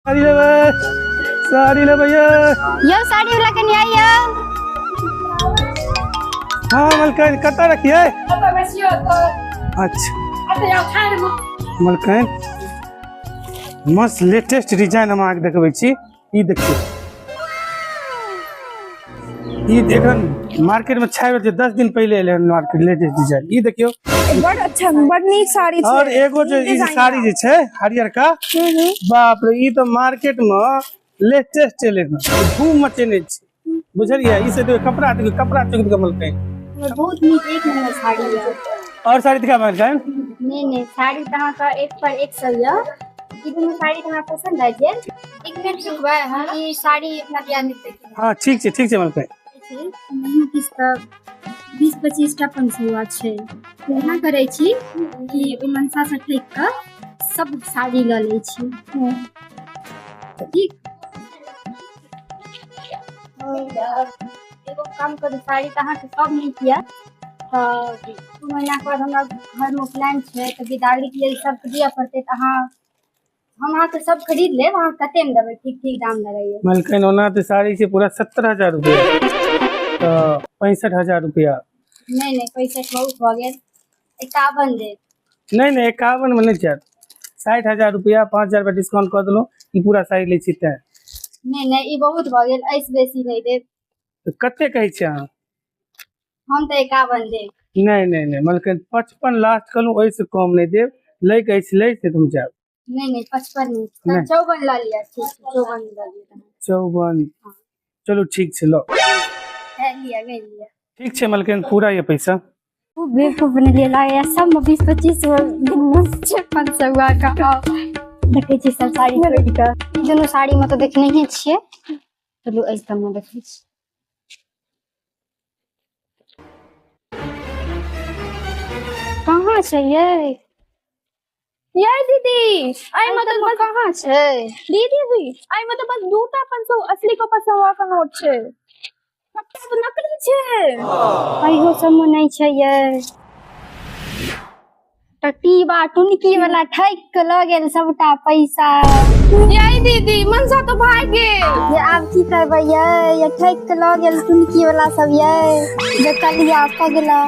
साड़ी लेबै साड़ी लेबै यो साड़ी वाला कनी आइयो। हाँ मलकन कतऽ रखिए। अच्छा मलकन मस्त लेटेस्ट डिजाइन हम अहाँके देखबै छी। ई देखिए ई देखन मार्केट में 6 बजे 10 दिन पहले एले मार्केट लेटेस्ट डिजाइन। ई देखियो बड़ अच्छा बड़ नीक साड़ी छै। और एगो जो ई साड़ी जे छै हरियर का बाप रे ई तो मार्केट में लेटेस्ट एले धूम मचेने छै बुझलिए। ई से कपड़ा चुक मलकन बहुत नीक एक नंबर साड़ी है। और साड़ी दिखा मलकन। नहीं साड़ी तहाँ का एक पर एक सही है। ई दोनों साड़ी तहाँ पसंद आ गेल। एक मिनट रुकबा हम ई साड़ी अपना ध्यान देते। हाँ ठीक छै मलकन। किस का 20-25 टा पंसुआ छै। केना करै छी कि ओ मनसा से ठेक के सब साड़ी ल लै छी। ठीक एगो काम करू साड़ी तहाँ के सब नीक है। तो 2 महीना के बाद हमरा घर में प्लान छै तो दिवाली के लिए सब दिया पड़ते तो हम अहाँ के सब खरीद लेब। अहाँ कते में देबै ठीक दाम लगाइए। मलकन ओना तो साड़ी से पूरा 70,000 रुपया तो 65,000 रुपया। नहीं 65 बहुत हो गेल। 51 दे। नहीं 51 में नहीं चाहिए 60,000 रुपया 5,000 रुपया डिस्काउंट कर दिलो। ई पूरा साड़ी ले छी तैं। नहीं ई बहुत हो गेल। ऐसे बेसी नहीं देब। तो कते कहै छी अहाँ। हम तो 51 देब। नहीं मलकन 55 लास्ट करूँ ओहि से कम नहीं देव। ले के ले से तुम जाओ। नहीं 55 नहीं 54 ला लिया। ठीक 54 ला लिया। 54 चलो ठीक से लो लिया। ठीक है मलकन पूरा ये पैसा। वो बेवकूफ बने लिए लाया सब 20-25 मस्त 500 का देखे छी सब साड़ी खरीद के। ई दोनों साड़ी में तो देखने ही छिए। चलो ऐसा में देखे छी। कहाँ छै ये दीदी आई मतलब बस कहाँ छै दीदी आई मतलब बस 2टा 500 असली को 500 का नोट छै। सबटा तो नकली छै। आइहो सब में नहीं छै ये। टटीबा टुनकी वाला ठैक के ल गेल सबटा पैसा। ये दीदी मनसा तो भाग गेल। ये आब की करबै ये ठैक के ल गेल टुनकी वाला सब ये। जे कलिया पगला।